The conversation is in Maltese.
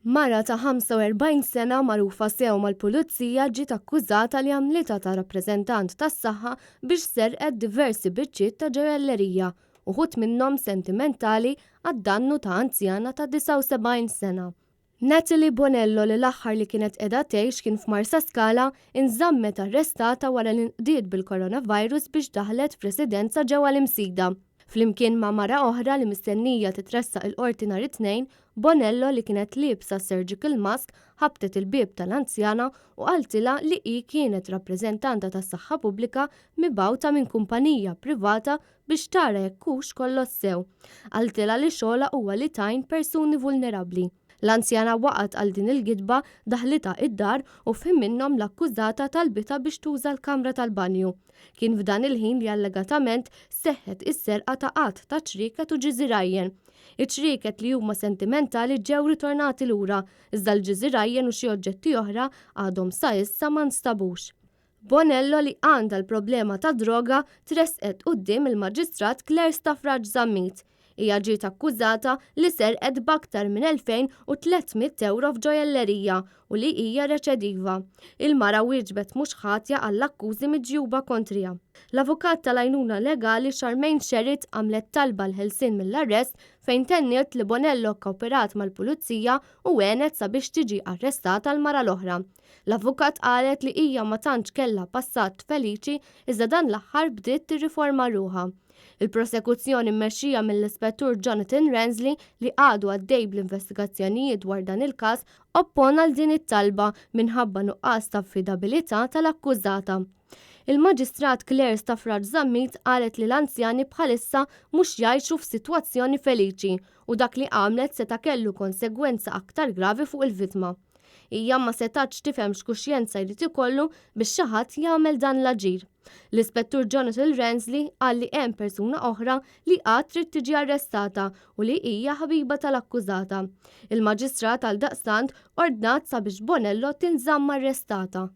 Mara ta' 45 sena magħrufa sew mal-pulizija ġiet akkużata li għamlitha ta' rappreżentant tas-saħħa biex serqet diversi biċċiet ta' ġewellerija, uħud minnhom sentimentali għad-dannu ta' anzjana ta' 79 sena. Natalie Bonello li l-aħħar li kienet qiegħda tgħix kien f'Marsa Scala inżammet arrestata wara li nqdiet bil-coronavirus biex daħlet f'residenza ġewwa l-Imsida. Flimkien ma' mara oħra li mistennija titressaq il-qorti nhar it-tnejn, Bonello li kienet liebsa surgical mask ħabtet il-bieb tal-anzjana u qaltilha li hi kienet rappreżentanta tas-saħħa pubblika mibgħuta minn kumpanija privata biex tara jekk hux kollox sew. Qaltilha li xogħla huwa li tgħin persuni vulnerabbli. L-anzjana waqgħet għal din il-gidba daħlitha id-dar u fiem minnhom l-akkużata talbitha biex tuża l-kamra tal-banju. Kien f'dan il-ħin li allegatament seħħet is-serqa ta' qatt ta' ċrieket u ġiżirajjen. Iċ-ċrieket li huma sentimentali ġew ritornati lura, iżda l-ġiżirajjen u xi oġġetti oħra għadhom sa issa ma nstabux. Bonello li għandha l-problema ta' droga tresqet quddiem il-Maġistrat Claire Staffraġ Żammit. Hija ġiet akkużata li serqet b'aktar minn 2300 euro f'ġojellerija u li hija reċediva. Il-mara wieġbet mhux ħatja għall-akkużi miġjuba kontrija. L-avukat tal-għajnuna legali Charmaine Sherritt għamlet talba l-ħelsien mill-arrest fejn tenniet li Bonello kkooperat mal-pulizija u għenet sabiex tiġi arrestata l-mara l-oħra. L-avukat qalet li hija ma tantx kellha passat feliċi iżda dan l-aħħar bdiet tirriforma ruħha. Il-prosekuzzjoni mmexxija mill-Ispettur Jonathan Rensley li għadu għaddej bl-investigazzjonijiet dwar dan il-każ oppona l din it-talba minħabba nuqqas ta' affidabilità tal-akkużata. Il-Maġistrat Claire Staffraġ Żammit qalet li l-anzjani bħalissa mhux jgħixu f'sitwazzjoni feliċi u dak li għamlet seta' kellu konsegwenza aktar gravi fuq il-vittma. Hija ma setax tifhem x'kuxjenza jrid ikollu biex xi ħadd jagħmel dan l-aġir. L-Ispettur Jonathan Rensley qal li hemm persuna oħra li qatt trid tiġi arrestata u li hija ħabiba tal-akkużata. Il-Maġistrat għaldaqstant ordnat sabiex Bonello tinżamm arrestata.